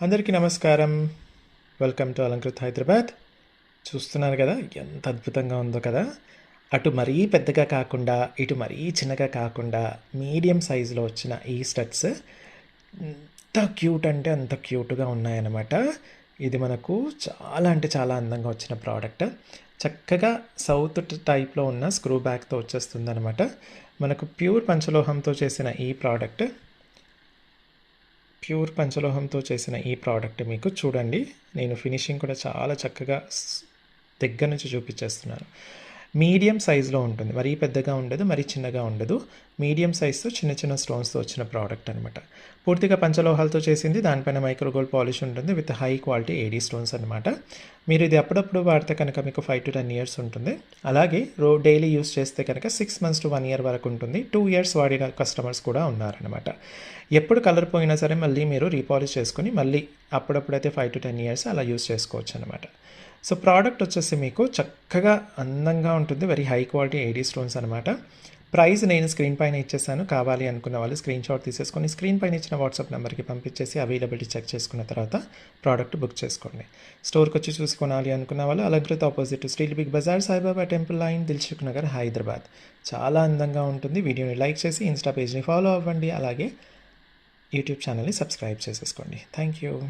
అందరికీ నమస్కారం. Welcome to Alankrit Hyderabad. చూస్తున్నారు కదా ఎంత అద్భుతంగా ఉందో కదా. అటు మరీ పెద్దగా కాకుండా ఇటు మరీ చిన్నగా కాకుండా మీడియం సైజులో వచ్చిన ఈ స్టడ్స్ ఎంత క్యూట్ అంటే అంత క్యూట్గా ఉన్నాయన్నమాట. ఇది మనకు చాలా అంటే చాలా అందంగా వచ్చిన ప్రోడక్ట్. చక్కగా సౌత్ టైప్లో ఉన్న స్క్రూ బ్యాక్తో వచ్చేస్తుంది అనమాట. మనకు ప్యూర్ పంచలోహంతో చేసిన ఈ ప్రోడక్ట్ చేసిన ఈ ప్రోడక్ట్ మీకు చూడండి. నేను ఫినిషింగ్ కూడా చాలా చక్కగా దగ్గర నుంచి చూపించేస్తున్నాను. మీడియం సైజులో ఉంటుంది, మరీ పెద్దగా ఉండదు, మరీ చిన్నగా ఉండదు. మీడియం సైజ్తో చిన్న చిన్న స్టోన్స్తో వచ్చిన ప్రోడక్ట్ అనమాట. పూర్తిగా పంచలోహాలతో చేసింది, దానిపైన మైక్రోగోల్డ్ పాలిష్ ఉంటుంది with high quality AD stones అనమాట. మీరు ఇది అప్పుడప్పుడు వాడితే కనుక మీకు 5 to 10 years ఉంటుంది. అలాగే డైలీ యూస్ చేస్తే కనుక 6 months to 1 year వరకు ఉంటుంది. 2 years వాడిన కస్టమర్స్ కూడా ఉన్నారనమాట. ఎప్పుడు కలర్ పోయినా సరే మళ్ళీ మీరు రీపాలిష్ చేసుకొని మళ్ళీ అప్పుడప్పుడైతే 5 to 10 years అలా యూస్ చేసుకోవచ్చు అనమాట. సో ప్రోడక్ట్ వచ్చేసి మీకు చక్కగా అందంగా ఉంటుంది, very high quality AD stones అనమాట. ప్రైస్ నేను స్క్రీన్ పైన ఇచ్చేసాను. కావాలి అనుకున్న వాళ్ళు స్క్రీన్ షాట్ తీసేసుకొని స్క్రీన్ పైన ఇచ్చిన వాట్సాప్ నెంబర్కి పంపించేసి అవైలబిలిటీ చెక్ చేసుకున్న తర్వాత ప్రోడక్ట్ బుక్ చేసుకోండి. స్టోర్కి వచ్చి చూసుకొనాలి అనుకున్న వాళ్ళు Alankrit opposite steel Big Bazaar, Saibaba temple line, Dilsukh Nagar, Hyderabad. చాలా అందంగా ఉంటుంది. వీడియోని లైక్ చేసి ఇన్స్టా పేజ్ని ఫాలో అవ్వండి. అలాగే యూట్యూబ్ ఛానల్ని సబ్స్క్రైబ్ చేసేసుకోండి. Thank you.